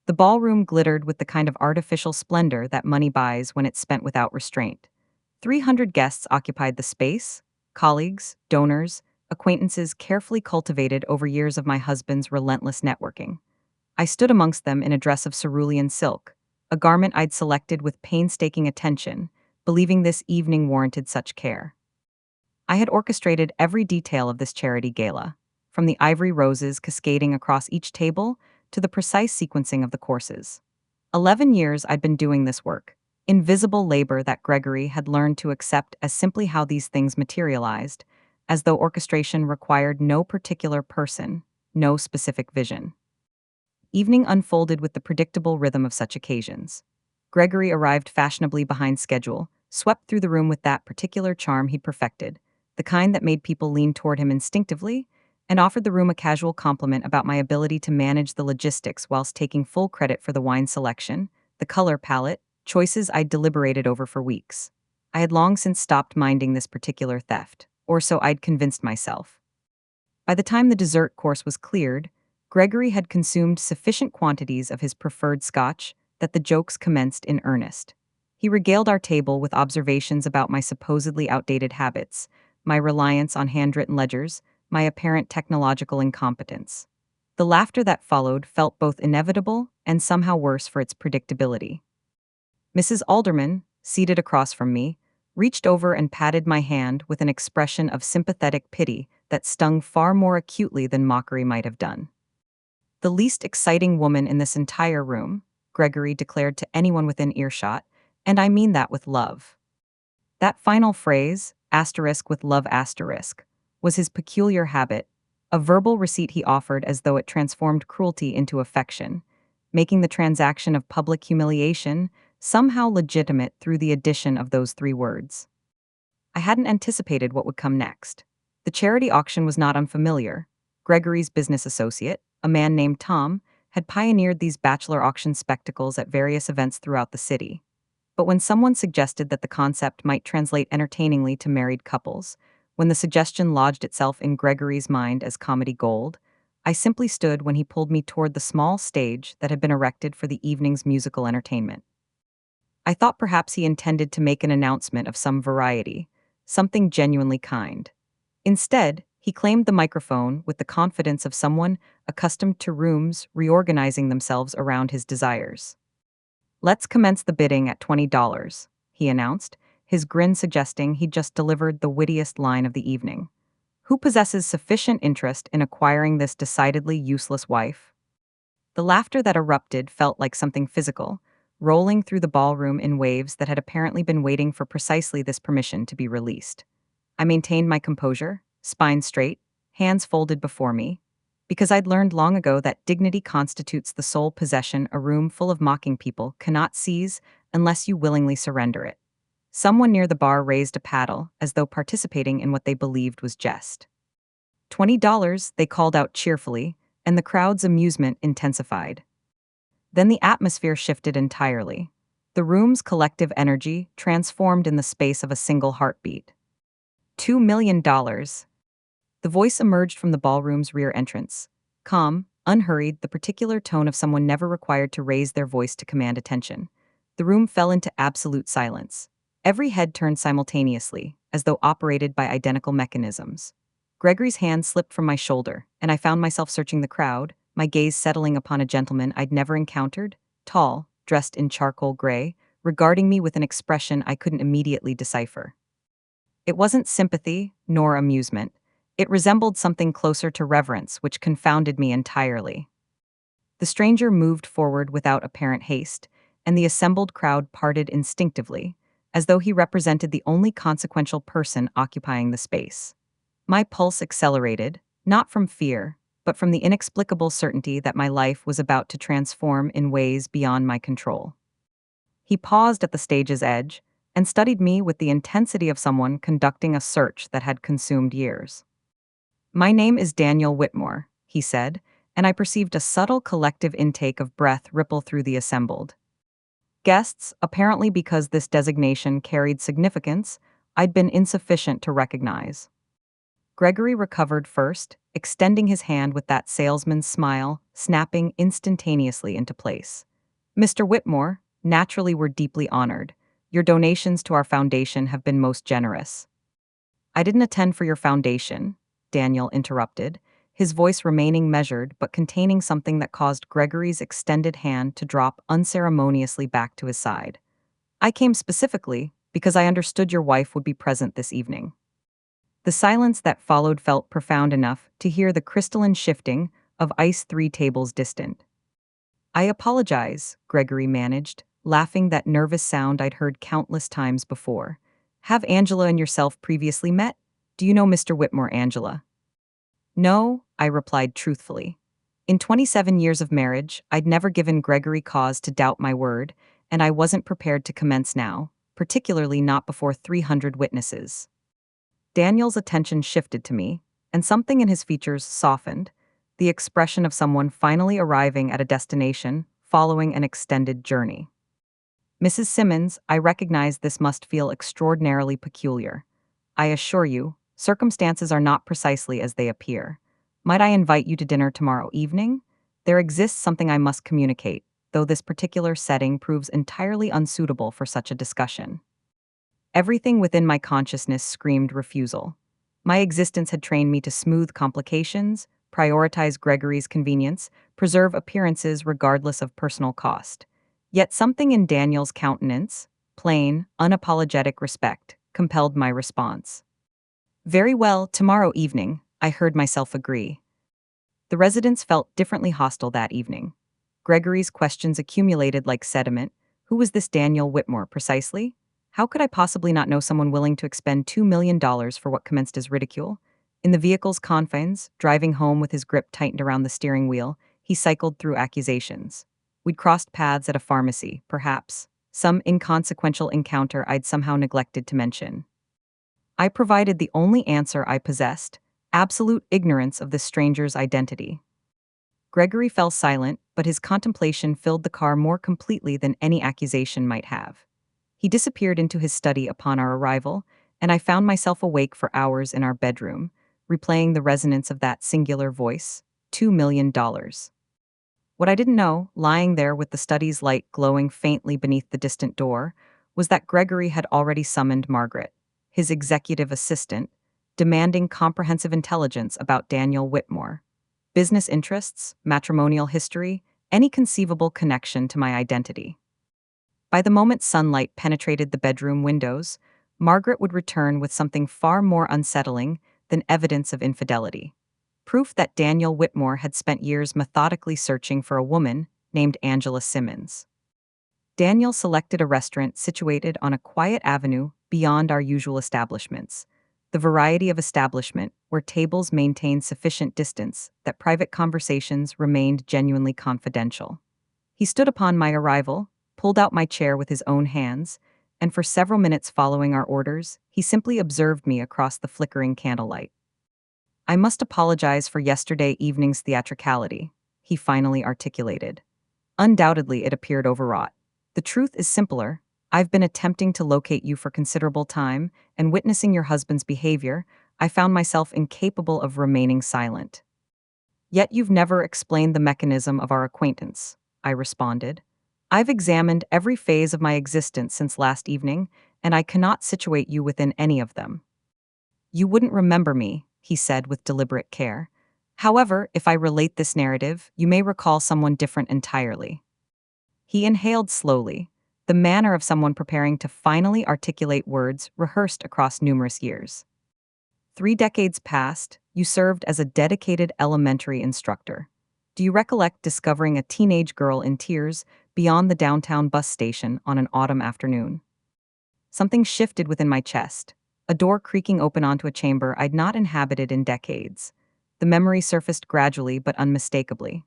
The ballroom glittered with the kind of artificial splendor that money buys when it's spent without restraint. 300 guests occupied the space: colleagues, donors, acquaintances carefully cultivated over years of my husband's relentless networking. I stood amongst them in a dress of cerulean silk, a garment I'd selected with painstaking attention, believing this evening warranted such care. I had orchestrated every detail of this charity gala, from the ivory roses cascading across each table to the precise sequencing of the courses. 11 years I'd been doing this work, invisible labor that Gregory had learned to accept as simply how these things materialized, as though orchestration required no particular person, no specific vision. Evening unfolded with the predictable rhythm of such occasions. Gregory arrived fashionably behind schedule, swept through the room with that particular charm he'd perfected, the kind that made people lean toward him instinctively, and offered the room a casual compliment about my ability to manage the logistics whilst taking full credit for the wine selection, the color palette, choices I'd deliberated over for weeks. I had long since stopped minding this particular theft, or so I'd convinced myself. By the time the dessert course was cleared, Gregory had consumed sufficient quantities of his preferred scotch that the jokes commenced in earnest. He regaled our table with observations about my supposedly outdated habits, my reliance on handwritten ledgers, my apparent technological incompetence. The laughter that followed felt both inevitable and somehow worse for its predictability. Mrs. Alderman, seated across from me, reached over and patted my hand with an expression of sympathetic pity that stung far more acutely than mockery might have done. "The least exciting woman in this entire room," Gregory declared to anyone within earshot, and I mean that with love. That final phrase, asterisk with love asterisk, was his peculiar habit, a verbal receipt he offered as though it transformed cruelty into affection, making the transaction of public humiliation somehow legitimate through the addition of those three words. I hadn't anticipated what would come next. The charity auction was not unfamiliar. Gregory's business associate, a man named Tom, had pioneered these bachelor auction spectacles at various events throughout the city. But when someone suggested that the concept might translate entertainingly to married couples, when the suggestion lodged itself in Gregory's mind as comedy gold, I simply stood when he pulled me toward the small stage that had been erected for the evening's musical entertainment. I thought perhaps he intended to make an announcement of some variety, something genuinely kind. Instead, he claimed the microphone with the confidence of someone accustomed to rooms reorganizing themselves around his desires. "Let's commence the bidding at $20, he announced, his grin suggesting he'd just delivered the wittiest line of the evening. "Who possesses sufficient interest in acquiring this decidedly useless wife?" The laughter that erupted felt like something physical, rolling through the ballroom in waves that had apparently been waiting for precisely this permission to be released. I maintained my composure, spine straight, hands folded before me, because I'd learned long ago that dignity constitutes the sole possession a room full of mocking people cannot seize unless you willingly surrender it. Someone near the bar raised a paddle, as though participating in what they believed was jest. $20, they called out cheerfully, and the crowd's amusement intensified. Then the atmosphere shifted entirely. The room's collective energy transformed in the space of a single heartbeat. $2 million. The voice emerged from the ballroom's rear entrance. Calm, unhurried, the particular tone of someone never required to raise their voice to command attention. The room fell into absolute silence. Every head turned simultaneously, as though operated by identical mechanisms. Gregory's hand slipped from my shoulder, and I found myself searching the crowd, my gaze settling upon a gentleman I'd never encountered, tall, dressed in charcoal gray, regarding me with an expression I couldn't immediately decipher. It wasn't sympathy, nor amusement. It resembled something closer to reverence, which confounded me entirely. The stranger moved forward without apparent haste, and the assembled crowd parted instinctively, as though he represented the only consequential person occupying the space. My pulse accelerated, not from fear, but from the inexplicable certainty that my life was about to transform in ways beyond my control. He paused at the stage's edge and studied me with the intensity of someone conducting a search that had consumed years. "My name is Daniel Whitmore," he said, and I perceived a subtle collective intake of breath ripple through the assembled guests, apparently because this designation carried significance I'd been insufficient to recognize. Gregory recovered first, extending his hand with that salesman's smile, snapping instantaneously into place. Mr. Whitmore, naturally we're deeply honored. Your donations to our foundation have been most generous. I didn't attend for your foundation, Daniel interrupted, his voice remaining measured but containing something that caused Gregory's extended hand to drop unceremoniously back to his side. I came specifically because I understood your wife would be present this evening. The silence that followed felt profound enough to hear the crystalline shifting of ice 3 tables distant. I apologize, Gregory managed, laughing that nervous sound I'd heard countless times before. Have Angela and yourself previously met? Do you know Mr. Whitmore, Angela? No, I replied truthfully. In 27 years of marriage, I'd never given Gregory cause to doubt my word, and I wasn't prepared to commence now, particularly not before 300 witnesses. Daniel's attention shifted to me, and something in his features softened, the expression of someone finally arriving at a destination following an extended journey. Mrs. Simmons, I recognize this must feel extraordinarily peculiar. I assure you, circumstances are not precisely as they appear. Might I invite you to dinner tomorrow evening? There exists something I must communicate, though this particular setting proves entirely unsuitable for such a discussion. Everything within my consciousness screamed refusal. My existence had trained me to smooth complications, prioritize Gregory's convenience, preserve appearances regardless of personal cost. Yet something in Daniel's countenance, plain, unapologetic respect, compelled my response. Very well, tomorrow evening, I heard myself agree. The residents felt differently hostile that evening. Gregory's questions accumulated like sediment. Who was this Daniel Whitmore precisely? How could I possibly not know someone willing to expend $2 million for what commenced as ridicule? In the vehicle's confines, driving home with his grip tightened around the steering wheel, he cycled through accusations. We'd crossed paths at a pharmacy, perhaps. Some inconsequential encounter I'd somehow neglected to mention. I provided the only answer I possessed, absolute ignorance of this stranger's identity. Gregory fell silent, but his contemplation filled the car more completely than any accusation might have. He disappeared into his study upon our arrival, and I found myself awake for hours in our bedroom, replaying the resonance of that singular voice, $2 million. What I didn't know, lying there with the study's light glowing faintly beneath the distant door, was that Gregory had already summoned Margaret, his executive assistant, demanding comprehensive intelligence about Daniel Whitmore. Business interests, matrimonial history, any conceivable connection to my identity. By the moment sunlight penetrated the bedroom windows, Margaret would return with something far more unsettling than evidence of infidelity. Proof that Daniel Whitmore had spent years methodically searching for a woman named Angela Simmons. Daniel selected a restaurant situated on a quiet avenue beyond our usual establishments, the variety of establishment where tables maintained sufficient distance that private conversations remained genuinely confidential. He stood upon my arrival, pulled out my chair with his own hands, and for several minutes following our orders, he simply observed me across the flickering candlelight. I must apologize for yesterday evening's theatricality, he finally articulated. Undoubtedly, it appeared overwrought. The truth is simpler. I've been attempting to locate you for considerable time, and witnessing your husband's behavior, I found myself incapable of remaining silent. Yet you've never explained the mechanism of our acquaintance, I responded. I've examined every phase of my existence since last evening, and I cannot situate you within any of them. You wouldn't remember me, he said with deliberate care. However, if I relate this narrative, you may recall someone different entirely. He inhaled slowly, the manner of someone preparing to finally articulate words rehearsed across numerous years. 3 decades passed, you served as a dedicated elementary instructor. Do you recollect discovering a teenage girl in tears beyond the downtown bus station on an autumn afternoon? Something shifted within my chest, a door creaking open onto a chamber I'd not inhabited in decades. The memory surfaced gradually but unmistakably.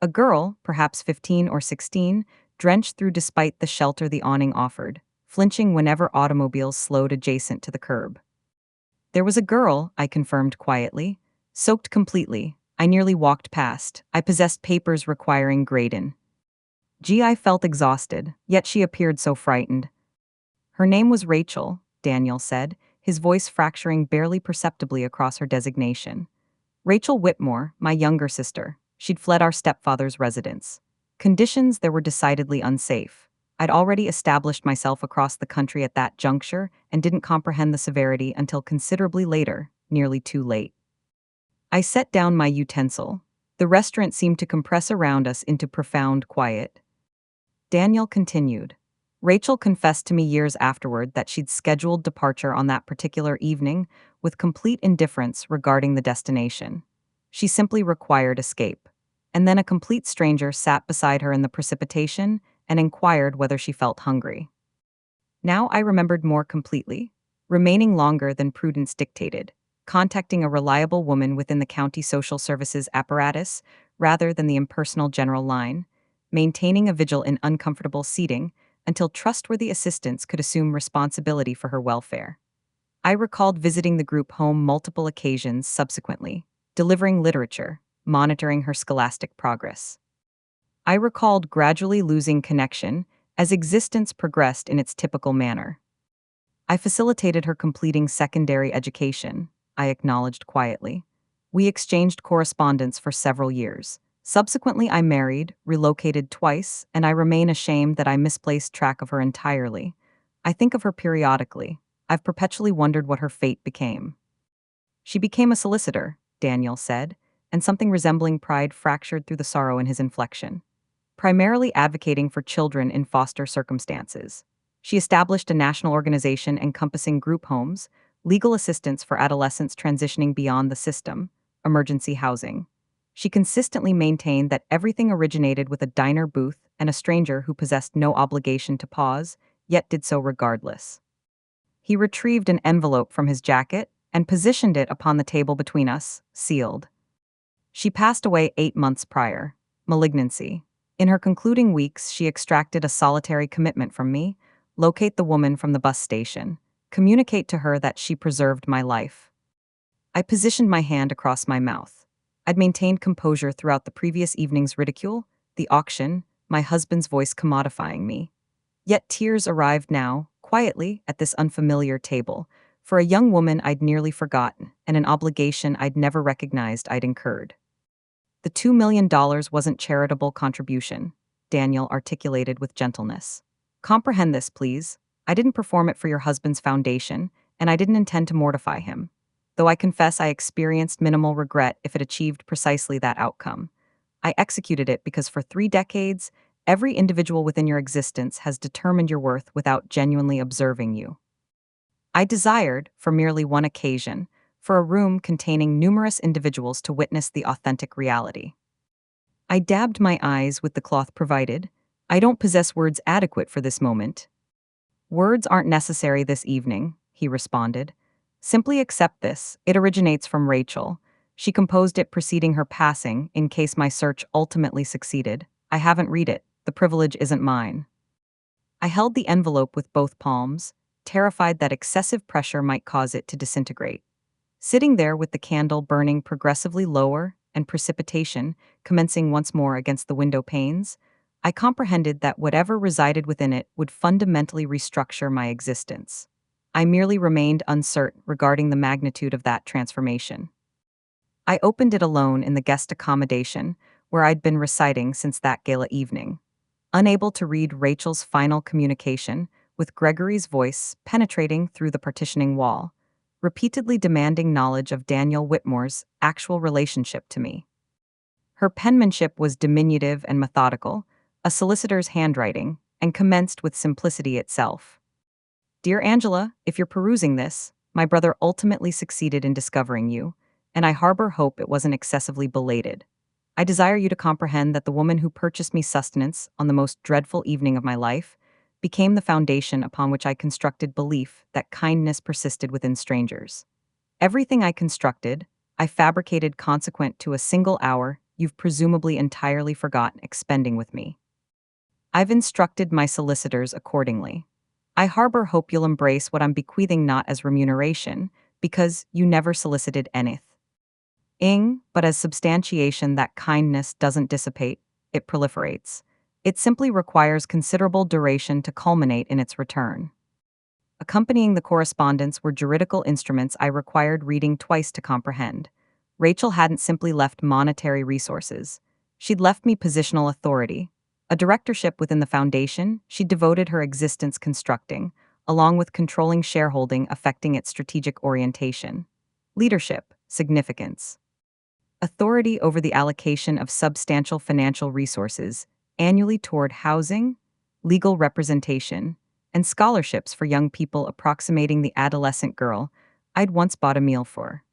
A girl, perhaps 15 or 16, drenched through despite the shelter the awning offered, flinching whenever automobiles slowed adjacent to the curb. There was a girl, I confirmed quietly, soaked completely. I nearly walked past. I possessed papers requiring grading. I felt exhausted, yet she appeared so frightened. Her name was Rachel, Daniel said, his voice fracturing barely perceptibly across her designation. Rachel Whitmore, my younger sister. She'd fled our stepfather's residence. Conditions there were decidedly unsafe. I'd already established myself across the country at that juncture and didn't comprehend the severity until considerably later, nearly too late. I set down my utensil. The restaurant seemed to compress around us into profound quiet. Daniel continued. Rachel confessed to me years afterward that she'd scheduled departure on that particular evening with complete indifference regarding the destination. She simply required escape. And then a complete stranger sat beside her in the precipitation and inquired whether she felt hungry. Now I remembered more completely, remaining longer than prudence dictated, contacting a reliable woman within the county social services apparatus rather than the impersonal general line, maintaining a vigil in uncomfortable seating until trustworthy assistants could assume responsibility for her welfare. I recalled visiting the group home multiple occasions subsequently, delivering literature, monitoring her scholastic progress. I recalled gradually losing connection as existence progressed in its typical manner. I facilitated her completing secondary education, I acknowledged quietly. We exchanged correspondence for several years. Subsequently, I married, relocated twice, and I remain ashamed that I misplaced track of her entirely. I think of her periodically. I've perpetually wondered what her fate became. She became a solicitor, Daniel said, and something resembling pride fractured through the sorrow in his inflection. Primarily advocating for children in foster circumstances. She established a national organization encompassing group homes, legal assistance for adolescents transitioning beyond the system, emergency housing. She consistently maintained that everything originated with a diner booth and a stranger who possessed no obligation to pause, yet did so regardless. He retrieved an envelope from his jacket and positioned it upon the table between us, sealed. She passed away 8 months prior. Malignancy. In her concluding weeks, she extracted a solitary commitment from me: locate the woman from the bus station, communicate to her that she preserved my life. I positioned my hand across my mouth. I'd maintained composure throughout the previous evening's ridicule, the auction, my husband's voice commodifying me. Yet tears arrived now, quietly, at this unfamiliar table, for a young woman I'd nearly forgotten and an obligation I'd never recognized I'd incurred. The $2 million wasn't charitable contribution, Daniel articulated with gentleness. Comprehend this, please. I didn't perform it for your husband's foundation, and I didn't intend to mortify him. Though I confess I experienced minimal regret if it achieved precisely that outcome. I executed it because for 3 decades, every individual within your existence has determined your worth without genuinely observing you. I desired, for merely one occasion, for a room containing numerous individuals to witness the authentic reality. I dabbed my eyes with the cloth provided. I don't possess words adequate for this moment. Words aren't necessary this evening, he responded. Simply accept this. It originates from Rachel. She composed it preceding her passing, in case my search ultimately succeeded. I haven't read it. The privilege isn't mine. I held the envelope with both palms, terrified that excessive pressure might cause it to disintegrate. Sitting there with the candle burning progressively lower and precipitation commencing once more against the window panes, I comprehended that whatever resided within it would fundamentally restructure my existence. I merely remained uncertain regarding the magnitude of that transformation. I opened it alone in the guest accommodation, where I'd been reciting since that gala evening. Unable to read Rachel's final communication, with Gregory's voice penetrating through the partitioning wall, repeatedly demanding knowledge of Daniel Whitmore's actual relationship to me. Her penmanship was diminutive and methodical, a solicitor's handwriting, and commenced with simplicity itself. Dear Angela, if you're perusing this, my brother ultimately succeeded in discovering you, and I harbor hope it wasn't excessively belated. I desire you to comprehend that the woman who purchased me sustenance on the most dreadful evening of my life became the foundation upon which I constructed belief that kindness persisted within strangers. Everything I constructed, I fabricated consequent to a single hour you've presumably entirely forgotten expending with me. I've instructed my solicitors accordingly. I harbor hope you'll embrace what I'm bequeathing not as remuneration, because you never solicited anything, but as substantiation that kindness doesn't dissipate, it proliferates. It simply requires considerable duration to culminate in its return. Accompanying the correspondence were juridical instruments I required reading twice to comprehend. Rachel hadn't simply left monetary resources. She'd left me positional authority. A directorship within the foundation she'd devoted her existence constructing, along with controlling shareholding affecting its strategic orientation. Leadership, significance. Authority over the allocation of substantial financial resources annually toward housing, legal representation, and scholarships for young people approximating the adolescent girl I'd once bought a meal for.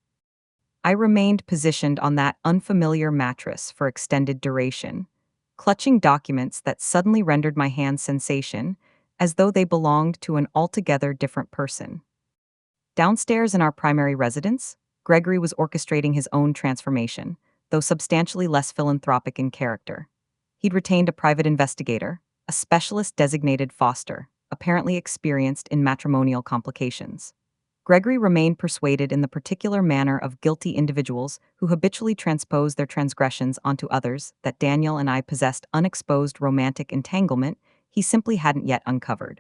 I remained positioned on that unfamiliar mattress for extended duration, clutching documents that suddenly rendered my hands sensation, as though they belonged to an altogether different person. Downstairs in our primary residence, Gregory was orchestrating his own transformation, though substantially less philanthropic in character. He'd retained a private investigator, a specialist designated foster, apparently experienced in matrimonial complications. Gregory remained persuaded in the particular manner of guilty individuals who habitually transpose their transgressions onto others that Daniel and I possessed unexposed romantic entanglement he simply hadn't yet uncovered.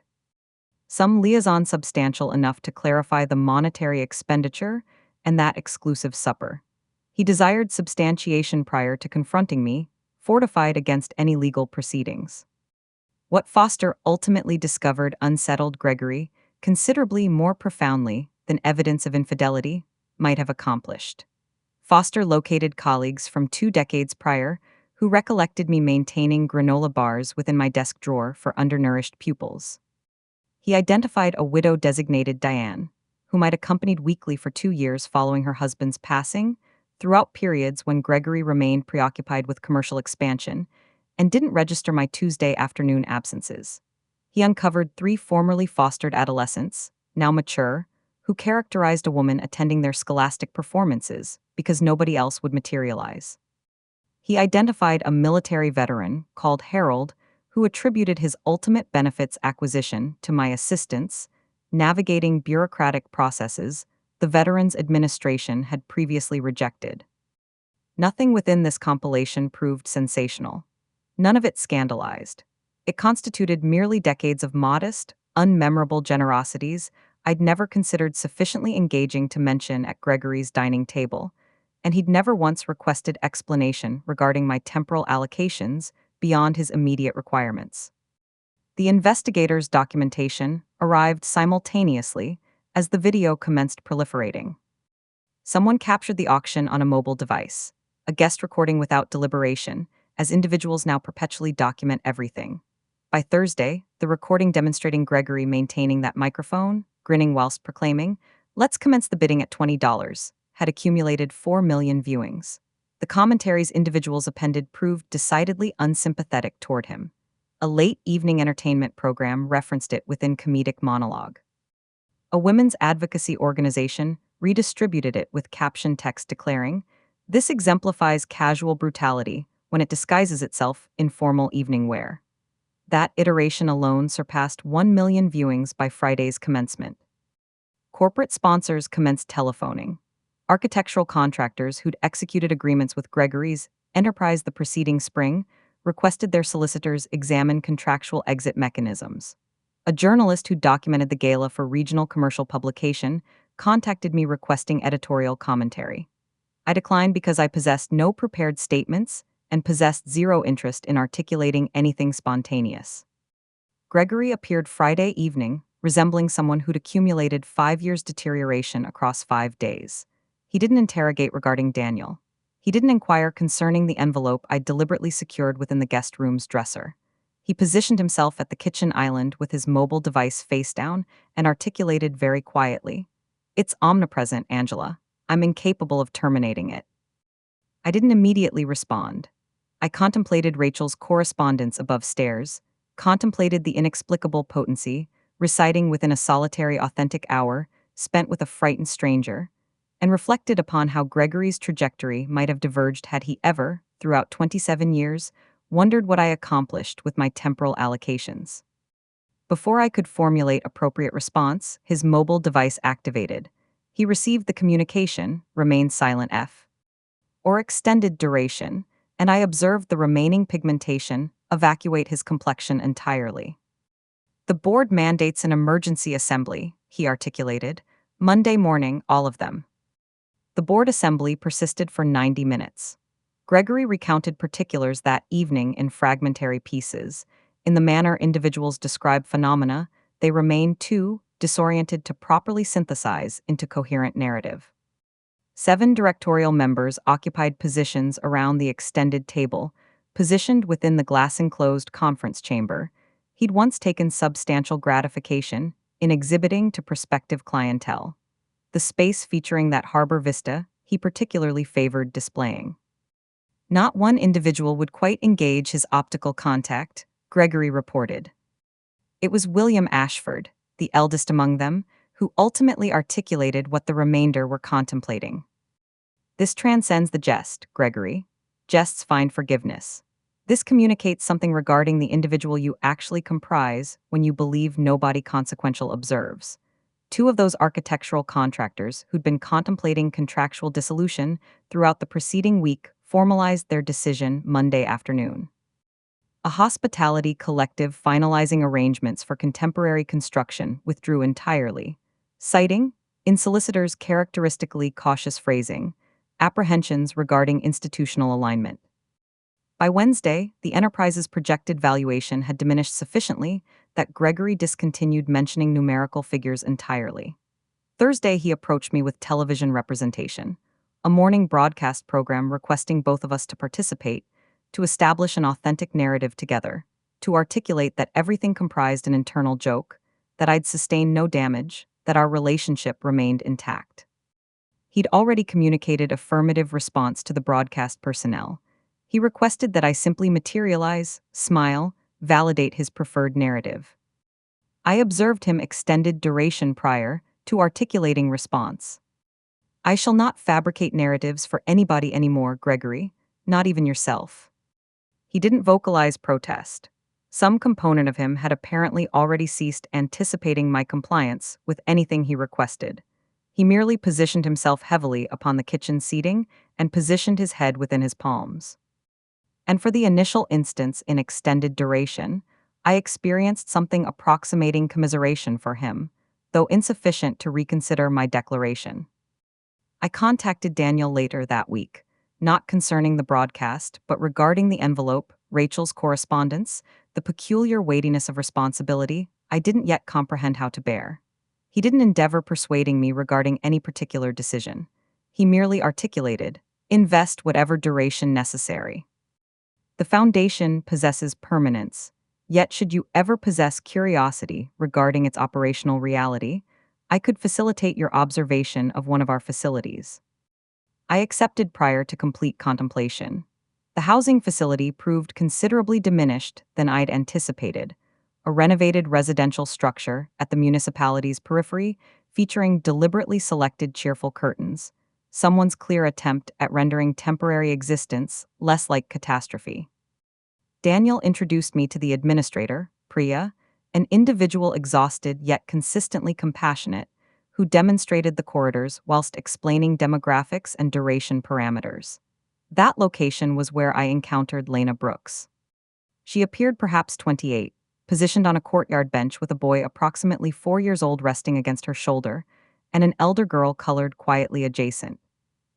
Some liaison substantial enough to clarify the monetary expenditure and that exclusive supper. He desired substantiation prior to confronting me, fortified against any legal proceedings. What Foster ultimately discovered unsettled Gregory considerably more profoundly than evidence of infidelity might have accomplished. Foster located colleagues from 2 decades prior who recollected me maintaining granola bars within my desk drawer for undernourished pupils. He identified a widow designated Diane, whom I'd accompanied weekly for 2 years following her husband's passing, throughout periods when Gregory remained preoccupied with commercial expansion and didn't register my Tuesday afternoon absences. He uncovered 3 formerly fostered adolescents, now mature, who characterized a woman attending their scholastic performances because nobody else would materialize. He identified a military veteran called Harold who attributed his ultimate benefits acquisition to my assistance, navigating bureaucratic processes the veteran's administration had previously rejected. Nothing within this compilation proved sensational. None of it scandalized. It constituted merely decades of modest, unmemorable generosities I'd never considered sufficiently engaging to mention at Gregory's dining table, and he'd never once requested explanation regarding my temporal allocations beyond his immediate requirements. The investigator's documentation arrived simultaneously as the video commenced proliferating. Someone captured the auction on a mobile device, a guest recording without deliberation, as individuals now perpetually document everything. By Thursday, the recording demonstrating Gregory maintaining that microphone, grinning whilst proclaiming, "Let's commence the bidding at $20, had accumulated 4 million viewings. The commentaries individuals appended proved decidedly unsympathetic toward him. A late evening entertainment program referenced it within comedic monologue. A women's advocacy organization redistributed it with caption text declaring, "This exemplifies casual brutality when it disguises itself in formal evening wear." That iteration alone surpassed 1 million viewings by Friday's commencement. Corporate sponsors commenced telephoning. Architectural contractors who'd executed agreements with Gregory's enterprise the preceding spring requested their solicitors examine contractual exit mechanisms. A journalist who documented the gala for regional commercial publication contacted me requesting editorial commentary. I declined because I possessed no prepared statements and possessed zero interest in articulating anything spontaneous. Gregory appeared Friday evening, resembling someone who'd accumulated 5 years' deterioration across 5 days. He didn't interrogate regarding Daniel. He didn't inquire concerning the envelope I'd deliberately secured within the guest room's dresser. He positioned himself at the kitchen island with his mobile device face down and articulated very quietly, "It's omnipresent, Angela. I'm incapable of terminating it." I didn't immediately respond. I contemplated Rachel's correspondence above stairs, contemplated the inexplicable potency, reciting within a solitary authentic hour, spent with a frightened stranger, and reflected upon how Gregory's trajectory might have diverged had he ever, throughout 27 years, wondered what I accomplished with my temporal allocations. Before I could formulate appropriate response, his mobile device activated. He received the communication, remained silent F. Or extended duration, and I observed the remaining pigmentation evacuate his complexion entirely. "The board mandates an emergency assembly," he articulated. "Monday morning, all of them." The board assembly persisted for 90 minutes. Gregory recounted particulars that evening in fragmentary pieces. In the manner individuals describe phenomena, they remain too disoriented to properly synthesize into coherent narrative. 7 directorial members occupied positions around the extended table, positioned within the glass-enclosed conference chamber. He'd once taken substantial gratification in exhibiting to prospective clientele. The space featuring that harbor vista he particularly favored displaying. Not one individual would quite engage his optical contact, Gregory reported. It was William Ashford, the eldest among them, who ultimately articulated what the remainder were contemplating. This transcends the jest, Gregory. Jests find forgiveness. This communicates something regarding the individual you actually comprise when you believe nobody consequential observes. 2 of those architectural contractors who'd been contemplating contractual dissolution throughout the preceding week formalized their decision Monday afternoon. A hospitality collective finalizing arrangements for contemporary construction withdrew entirely, citing, in solicitors' characteristically cautious phrasing, apprehensions regarding institutional alignment. By Wednesday, the enterprise's projected valuation had diminished sufficiently that Gregory discontinued mentioning numerical figures entirely. Thursday, he approached me with television representation, a morning broadcast program requesting both of us to participate, to establish an authentic narrative together, to articulate that everything comprised an internal joke, that I'd sustained no damage, that our relationship remained intact. He'd already communicated affirmative response to the broadcast personnel. He requested that I simply materialize, smile, validate his preferred narrative. I observed him extended duration prior to articulating response. I shall not fabricate narratives for anybody anymore, Gregory, not even yourself. He didn't vocalize protest. Some component of him had apparently already ceased anticipating my compliance with anything he requested. He merely positioned himself heavily upon the kitchen seating and positioned his head within his palms. And for the initial instance in extended duration, I experienced something approximating commiseration for him, though insufficient to reconsider my declaration. I contacted Daniel later that week, not concerning the broadcast, but regarding the envelope, Rachel's correspondence, the peculiar weightiness of responsibility I didn't yet comprehend how to bear. He didn't endeavor persuading me regarding any particular decision. He merely articulated, invest whatever duration necessary. The foundation possesses permanence, yet should you ever possess curiosity regarding its operational reality, I could facilitate your observation of one of our facilities. I accepted prior to complete contemplation. The housing facility proved considerably diminished than I'd anticipated, a renovated residential structure at the municipality's periphery featuring deliberately selected cheerful curtains, someone's clear attempt at rendering temporary existence less like catastrophe. Daniel introduced me to the administrator, Priya, an individual exhausted yet consistently compassionate, who demonstrated the corridors whilst explaining demographics and duration parameters. That location was where I encountered Lena Brooks. She appeared perhaps 28, positioned on a courtyard bench with a boy approximately 4 years old resting against her shoulder, and an elder girl colored quietly adjacent.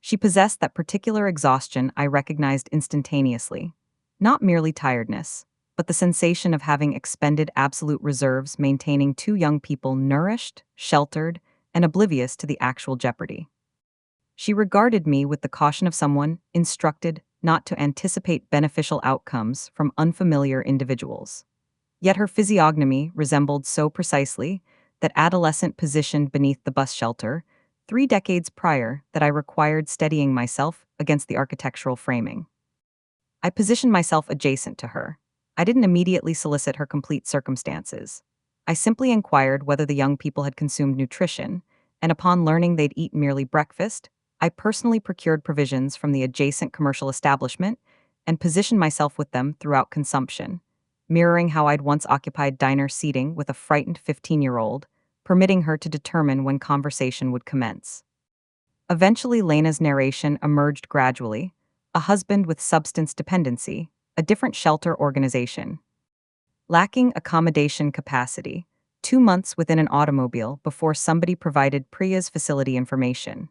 She possessed that particular exhaustion I recognized instantaneously. Not merely tiredness, but the sensation of having expended absolute reserves maintaining 2 young people nourished, sheltered, and oblivious to the actual jeopardy. She regarded me with the caution of someone instructed not to anticipate beneficial outcomes from unfamiliar individuals. Yet her physiognomy resembled so precisely that adolescent positioned beneath the bus shelter 3 decades prior that I required steadying myself against the architectural framing. I positioned myself adjacent to her. I didn't immediately solicit her complete circumstances. I simply inquired whether the young people had consumed nutrition, and upon learning they'd eaten merely breakfast, I personally procured provisions from the adjacent commercial establishment and positioned myself with them throughout consumption, mirroring how I'd once occupied diner seating with a frightened 15-year-old, permitting her to determine when conversation would commence. Eventually, Lena's narration emerged gradually, a husband with substance dependency, a different shelter organization. Lacking accommodation capacity, 2 months within an automobile before somebody provided Priya's facility information.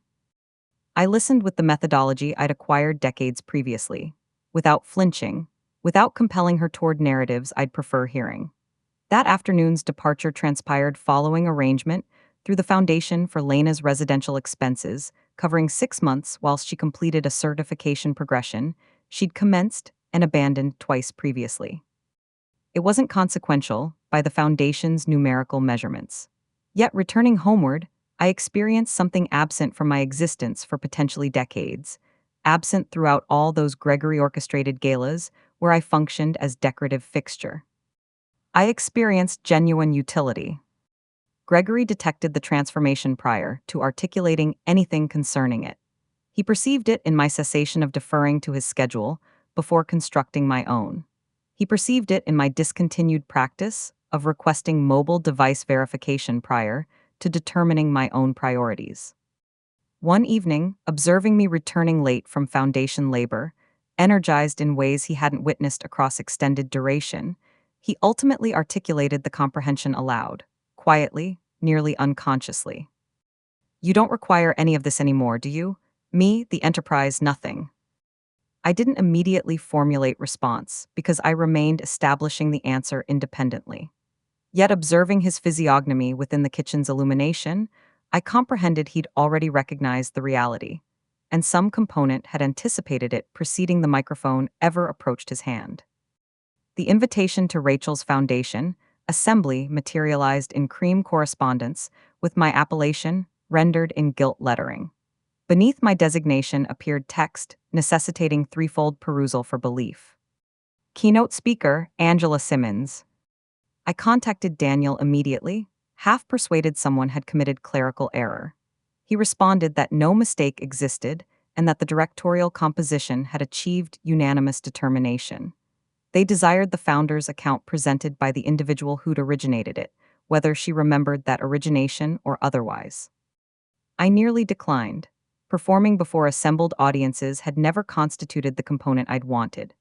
I listened with the methodology I'd acquired decades previously, without flinching, without compelling her toward narratives I'd prefer hearing. That afternoon's departure transpired following arrangement through the Foundation for Lena's residential expenses, covering 6 months whilst she completed a certification progression she'd commenced and abandoned twice previously. It wasn't consequential by the Foundation's numerical measurements. Yet, returning homeward, I experienced something absent from my existence for potentially decades, absent throughout all those Gregory orchestrated galas where I functioned as decorative fixture. I experienced genuine utility. Gregory detected the transformation prior to articulating anything concerning it. He perceived it in my cessation of deferring to his schedule before constructing my own. He perceived it in my discontinued practice of requesting mobile device verification prior to determining my own priorities. One evening, observing me returning late from Foundation labor, energized in ways he hadn't witnessed across extended duration, he ultimately articulated the comprehension aloud, quietly, nearly unconsciously. "You don't require any of this anymore, do you? Me, the enterprise, nothing." I didn't immediately formulate response because I remained establishing the answer independently. Yet observing his physiognomy within the kitchen's illumination, I comprehended he'd already recognized the reality, and some component had anticipated it preceding the microphone ever approached his hand. The invitation to Rachel's Foundation assembly materialized in cream correspondence with my appellation rendered in gilt lettering. Beneath my designation appeared text necessitating threefold perusal for belief. Keynote speaker, Angela Simmons. I contacted Daniel immediately, half persuaded someone had committed clerical error. He responded that no mistake existed and that the directorial composition had achieved unanimous determination. They desired the founder's account presented by the individual who'd originated it, whether she remembered that origination or otherwise. I nearly declined. Performing before assembled audiences had never constituted the component I'd wanted.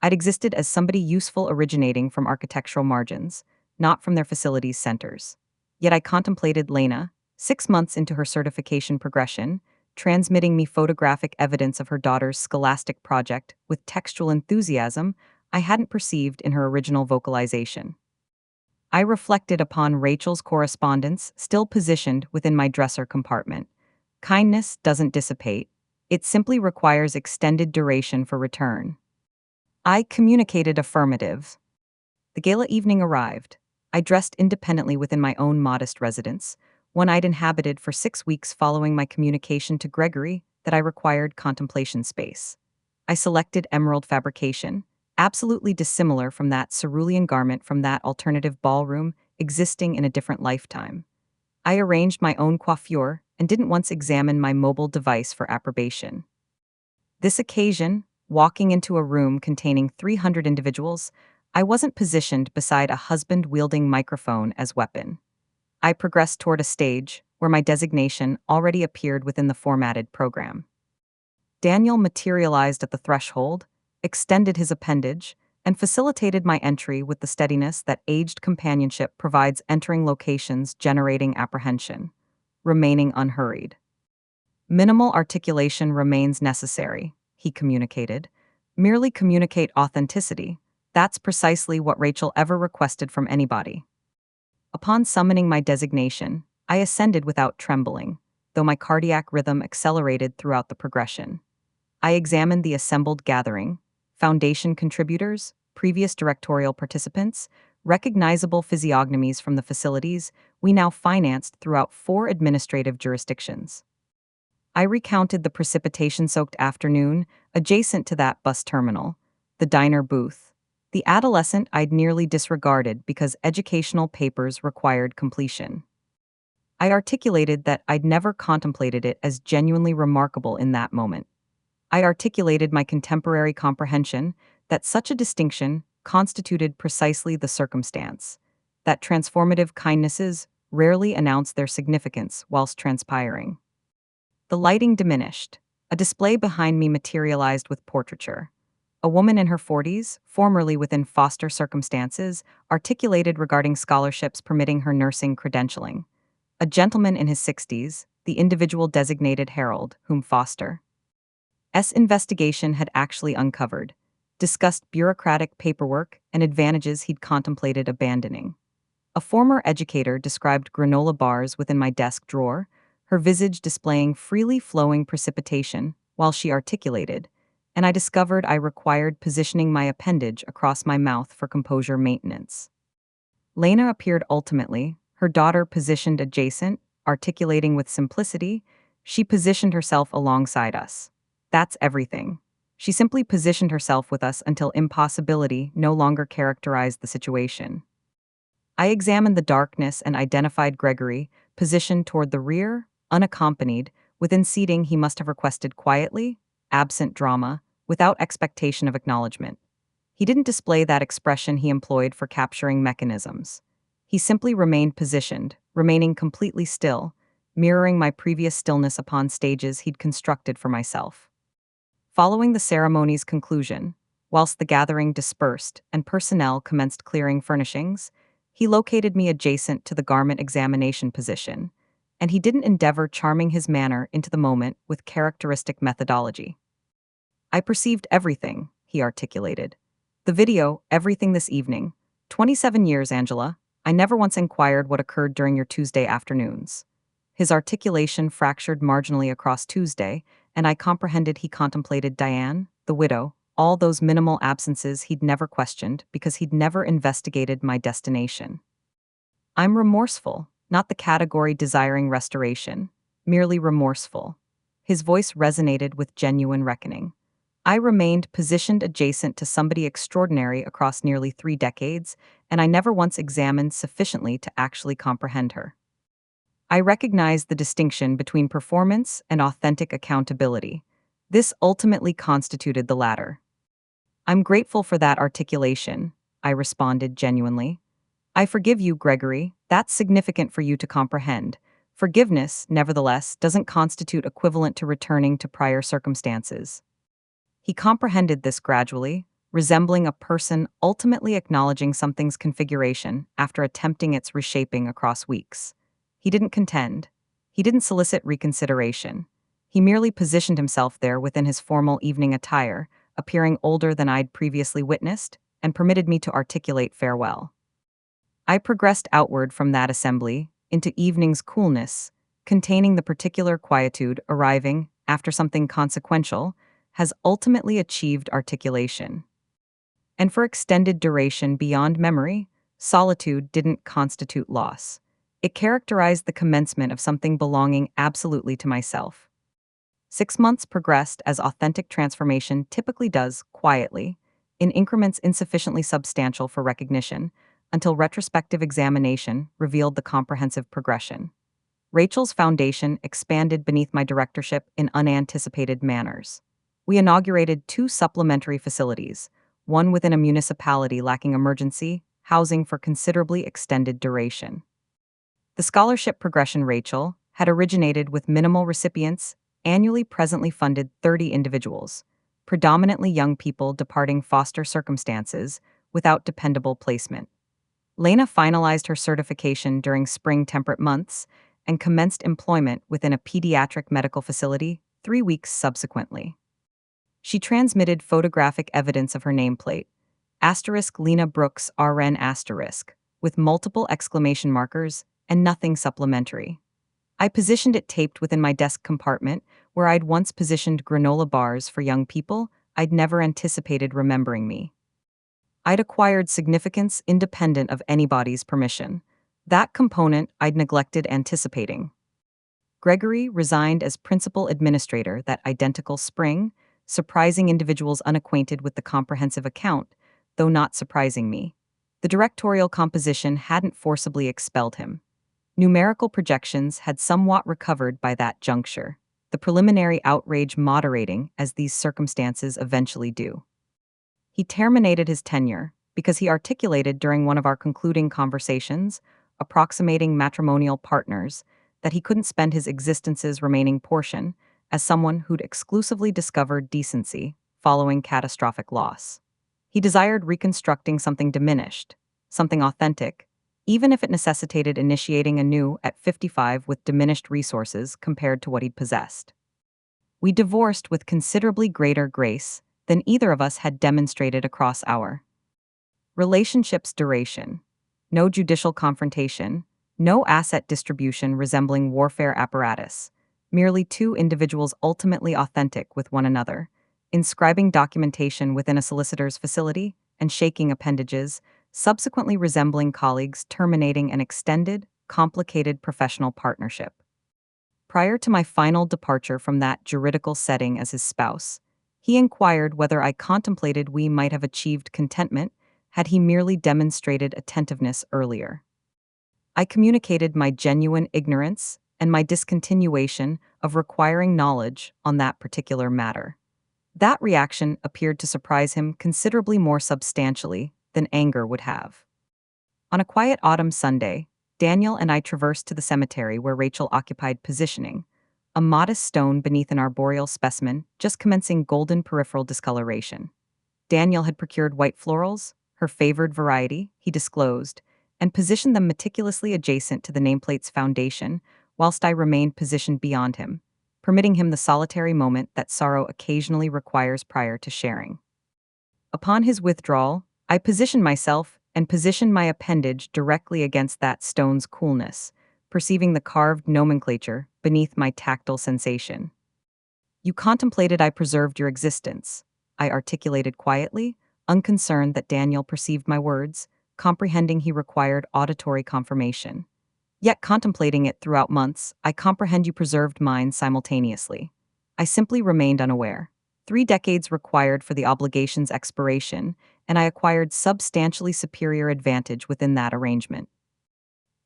I'd existed as somebody useful originating from architectural margins, not from their facilities' centers. Yet I contemplated Lena, 6 months into her certification progression, transmitting me photographic evidence of her daughter's scholastic project with textual enthusiasm I hadn't perceived in her original vocalization. I reflected upon Rachel's correspondence still positioned within my dresser compartment. Kindness doesn't dissipate, it simply requires extended duration for return. I communicated affirmative. The gala evening arrived. I dressed independently within my own modest residence, one I'd inhabited for 6 weeks following my communication to Gregory that I required contemplation space. I selected emerald fabrication, absolutely dissimilar from that cerulean garment from that alternative ballroom existing in a different lifetime. I arranged my own coiffure and didn't once examine my mobile device for approbation. This occasion, walking into a room containing 300 individuals, I wasn't positioned beside a husband-wielding microphone as weapon. I progressed toward a stage where my designation already appeared within the formatted program. Daniel materialized at the threshold, extended his appendage, and facilitated my entry with the steadiness that aged companionship provides entering locations generating apprehension, remaining unhurried. "Minimal articulation remains necessary," he communicated. "Merely communicate authenticity. That's precisely what Rachel ever requested from anybody." Upon summoning my designation, I ascended without trembling, though my cardiac rhythm accelerated throughout the progression. I examined the assembled gathering, Foundation contributors, previous directorial participants, recognizable physiognomies from the facilities we now financed throughout 4 administrative jurisdictions. I recounted the precipitation-soaked afternoon adjacent to that bus terminal, the diner booth, the adolescent I'd nearly disregarded because educational papers required completion. I articulated that I'd never contemplated it as genuinely remarkable in that moment. I articulated my contemporary comprehension that such a distinction constituted precisely the circumstance, that transformative kindnesses rarely announce their significance whilst transpiring. The lighting diminished. A display behind me materialized with portraiture. A woman in her 40s, formerly within foster circumstances, articulated regarding scholarships permitting her nursing credentialing. A gentleman in his 60s, the individual designated herald, whom Foster's investigation had actually uncovered, discussed bureaucratic paperwork and advantages he'd contemplated abandoning. A former educator described granola bars within my desk drawer, her visage displaying freely flowing precipitation while she articulated, and I discovered I required positioning my appendage across my mouth for composure maintenance. Lena appeared ultimately, her daughter positioned adjacent, articulating with simplicity. She positioned herself alongside us. That's everything. She simply positioned herself with us until impossibility no longer characterized the situation. I examined the darkness and identified Gregory, positioned toward the rear, unaccompanied, within seating he must have requested quietly, absent drama, without expectation of acknowledgement. He didn't display that expression he employed for capturing mechanisms. He simply remained positioned, remaining completely still, mirroring my previous stillness upon stages he'd constructed for myself. Following the ceremony's conclusion, whilst the gathering dispersed and personnel commenced clearing furnishings, he located me adjacent to the garment examination position, and he didn't endeavor charming his manner into the moment with characteristic methodology. "I perceived everything," he articulated. "The video, everything this evening. 27 years, Angela. I never once inquired what occurred during your Tuesday afternoons." His articulation fractured marginally across Tuesday, and I comprehended he contemplated Diane, the widow, all those minimal absences he'd never questioned because he'd never investigated my destination. "I'm remorseful, not the category desiring restoration, merely remorseful." His voice resonated with genuine reckoning. I remained positioned adjacent to somebody extraordinary across nearly 3 decades, and I never once examined sufficiently to actually comprehend her. I recognized the distinction between performance and authentic accountability. This ultimately constituted the latter. "I'm grateful for that articulation," I responded genuinely. "I forgive you, Gregory. That's significant for you to comprehend. Forgiveness, nevertheless, doesn't constitute equivalent to returning to prior circumstances." He comprehended this gradually, resembling a person ultimately acknowledging something's configuration after attempting its reshaping across weeks. He didn't contend. He didn't solicit reconsideration. He merely positioned himself there within his formal evening attire, appearing older than I'd previously witnessed, and permitted me to articulate farewell. I progressed outward from that assembly, into evening's coolness, containing the particular quietude arriving, after something consequential, has ultimately achieved articulation. And for extended duration beyond memory, solitude didn't constitute loss. It characterized the commencement of something belonging absolutely to myself. 6 months progressed as authentic transformation typically does, quietly, in increments insufficiently substantial for recognition, until retrospective examination revealed the comprehensive progression. Rachel's foundation expanded beneath my directorship in unanticipated manners. We inaugurated 2 supplementary facilities, one within a municipality lacking emergency housing for considerably extended duration. The scholarship progression Rachel had originated with minimal recipients, annually presently funded 30 individuals, predominantly young people departing foster circumstances without dependable placement. Lena finalized her certification during spring temperate months and commenced employment within a pediatric medical facility 3 weeks subsequently. She transmitted photographic evidence of her nameplate, *Lena Brooks RN*, with multiple exclamation markers and nothing supplementary. I positioned it taped within my desk compartment where I'd once positioned granola bars for young people I'd never anticipated remembering me. I'd acquired significance independent of anybody's permission. That component I'd neglected anticipating. Gregory resigned as principal administrator that identical spring, surprising individuals unacquainted with the comprehensive account, though not surprising me. The directorial composition hadn't forcibly expelled him. Numerical projections had somewhat recovered by that juncture, the preliminary outrage moderating as these circumstances eventually do. He terminated his tenure because he articulated during one of our concluding conversations, approximating matrimonial partners, that he couldn't spend his existence's remaining portion as someone who'd exclusively discovered decency following catastrophic loss. He desired reconstructing something diminished, something authentic, even if it necessitated initiating anew at 55 with diminished resources compared to what he'd possessed. We divorced with considerably greater grace than either of us had demonstrated across our relationship's duration. No judicial confrontation, no asset distribution resembling warfare apparatus, merely two individuals ultimately authentic with one another, inscribing documentation within a solicitor's facility and shaking appendages, subsequently resembling colleagues terminating an extended, complicated professional partnership. Prior to my final departure from that juridical setting as his spouse, he inquired whether I contemplated we might have achieved contentment had he merely demonstrated attentiveness earlier. I communicated my genuine ignorance and my discontinuation of requiring knowledge on that particular matter. That reaction appeared to surprise him considerably more substantially than anger would have. On a quiet autumn Sunday, Daniel and I traversed to the cemetery where Rachel occupied positioning, a modest stone beneath an arboreal specimen just commencing golden peripheral discoloration. Daniel had procured white florals, her favored variety, he disclosed, and positioned them meticulously adjacent to the nameplate's foundation, whilst I remained positioned beyond him, permitting him the solitary moment that sorrow occasionally requires prior to sharing. Upon his withdrawal, I positioned myself and positioned my appendage directly against that stone's coolness, perceiving the carved nomenclature beneath my tactile sensation. You contemplated I preserved your existence, I articulated quietly, unconcerned that Daniel perceived my words, comprehending he required auditory confirmation. Yet contemplating it throughout months, I comprehend you preserved mine simultaneously. I simply remained unaware. 3 decades required for the obligation's expiration, and I acquired substantially superior advantage within that arrangement.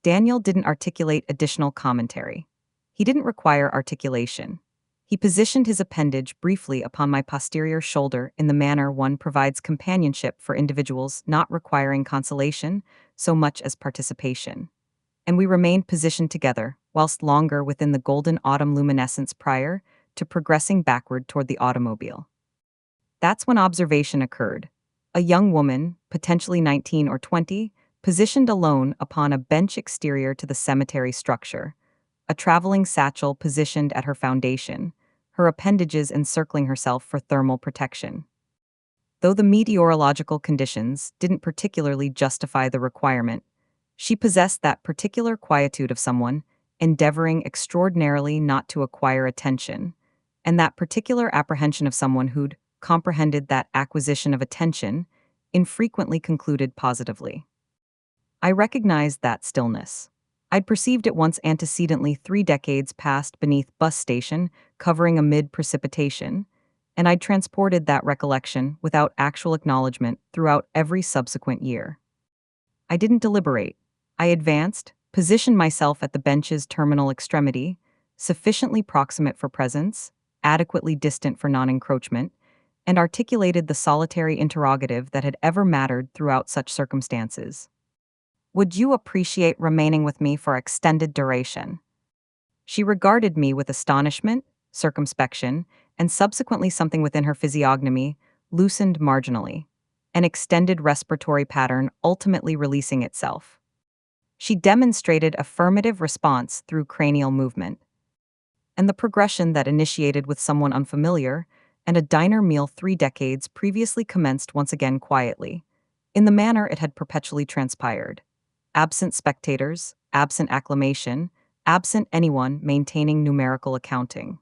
Daniel didn't articulate additional commentary. He didn't require articulation. He positioned his appendage briefly upon my posterior shoulder in the manner one provides companionship for individuals not requiring consolation so much as participation. And we remained positioned together, whilst longer within the golden autumn luminescence prior to progressing backward toward the automobile. That's when observation occurred. A young woman, potentially 19 or 20, positioned alone upon a bench exterior to the cemetery structure, a traveling satchel positioned at her foundation, her appendages encircling herself for thermal protection. Though the meteorological conditions didn't particularly justify the requirement, she possessed that particular quietude of someone endeavoring extraordinarily not to acquire attention, and that particular apprehension of someone who'd comprehended that acquisition of attention infrequently concluded positively. I recognized that stillness. I'd perceived it once antecedently 3 decades past beneath bus station, covering amid precipitation, and I'd transported that recollection without actual acknowledgement throughout every subsequent year. I didn't deliberate. I advanced, positioned myself at the bench's terminal extremity, sufficiently proximate for presence, adequately distant for non-encroachment, and articulated the solitary interrogative that had ever mattered throughout such circumstances. Would you appreciate remaining with me for extended duration? She regarded me with astonishment, circumspection, and subsequently something within her physiognomy loosened marginally, an extended respiratory pattern ultimately releasing itself. She demonstrated affirmative response through cranial movement. And the progression that initiated with someone unfamiliar and a diner meal 3 decades previously commenced once again quietly, in the manner it had perpetually transpired. Absent spectators, absent acclamation, absent anyone maintaining numerical accounting.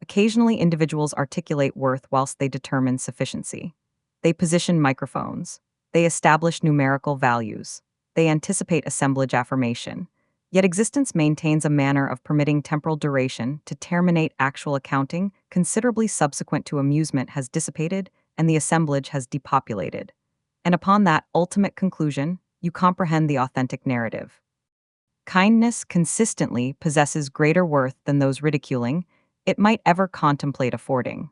Occasionally individuals articulate worth whilst they determine sufficiency. They position microphones. They establish numerical values. They anticipate assemblage affirmation. Yet existence maintains a manner of permitting temporal duration to terminate actual accounting considerably subsequent to amusement has dissipated and the assemblage has depopulated. And upon that ultimate conclusion, you comprehend the authentic narrative. Kindness consistently possesses greater worth than those ridiculing it might ever contemplate affording.